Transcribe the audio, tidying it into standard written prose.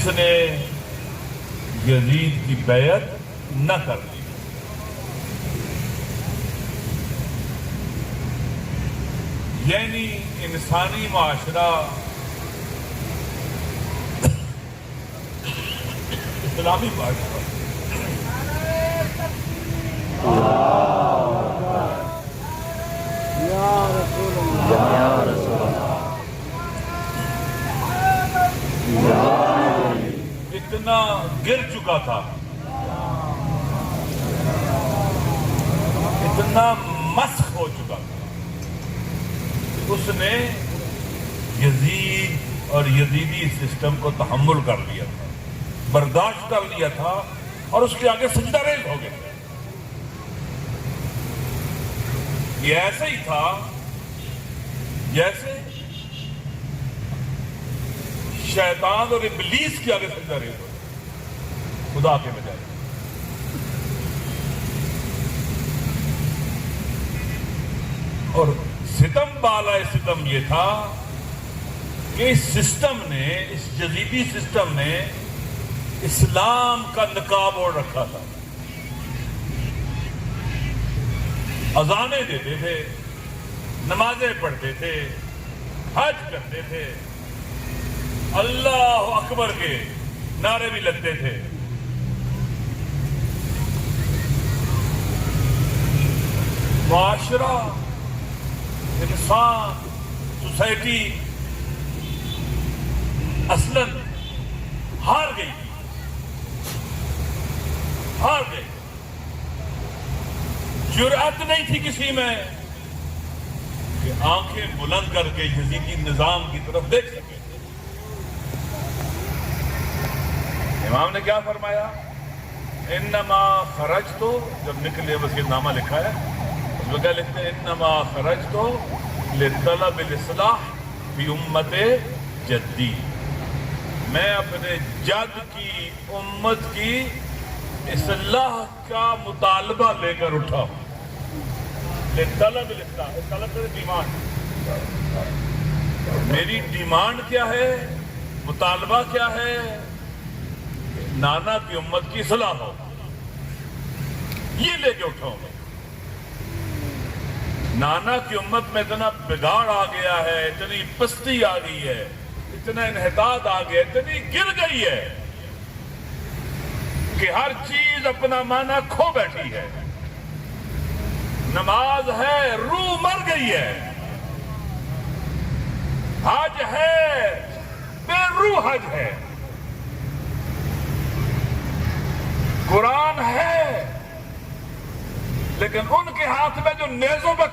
اس نے یزید کی بیعت نہ کر دی. یعنی انسانی معاشرہ اسلامی معاشرہ اتنا گر چکا تھا, اتنا مسخ ہو چکا تھا, اس نے یزید اور یزیدی سسٹم کو تحمل کر لیا تھا, برداشت کر لیا تھا اور اس کے آگے سجدہ ریز ہو گئے. یہ ایسے ہی تھا جیسے شیطان اور ابلیس کے آگے سجدہ ریز ہو گئے خدا کے بجائے. اور ستم بالا ستم یہ تھا کہ اس سسٹم نے, اس یزیدی سسٹم نے اسلام کا نقاب اوڑھ رکھا تھا. اذانیں دیتے تھے, نمازیں پڑھتے تھے, حج کرتے تھے, اللہ اکبر کے نعرے بھی لگتے تھے. معاشرہ, انسان, سوسائٹی اصلاً ہار گئی تھی, ہار گئی. جرأت نہیں تھی کسی میں کہ آنکھیں بلند کر کے یزیدی نظام کی طرف دیکھ سکے. امام نے کیا فرمایا؟ انما خرجت, جب نکلے وصیت نامہ لکھا ہے اس میں کیا لکھتے ہیں؟ انما خرجت لطلب الاصلاح فی امت جدی, میں اپنے جد کی امت کی اصلاح کا مطالبہ لے کر اٹھا ہوں. لطلب الاصلاح, طلب ہے ڈیمانڈ. میری ڈیمانڈ کیا ہے, مطالبہ کیا ہے؟ نانا کی امت کی اصلاح ہو, یہ لے کے اٹھا ہوں میں. نانا کی امت میں اتنا بگاڑ آ گیا ہے, اتنی پستی آ گئی ہے, اتنا انحطاط آ گیا, اتنی گر گئی ہے کہ ہر چیز اپنا معنی کھو بیٹھی ہے. نماز ہے, روح مر گئی ہے. حج ہے, بے روح حج ہے. قرآن ہے, لیکن ان کے ہاتھ میں جو نیزوں پر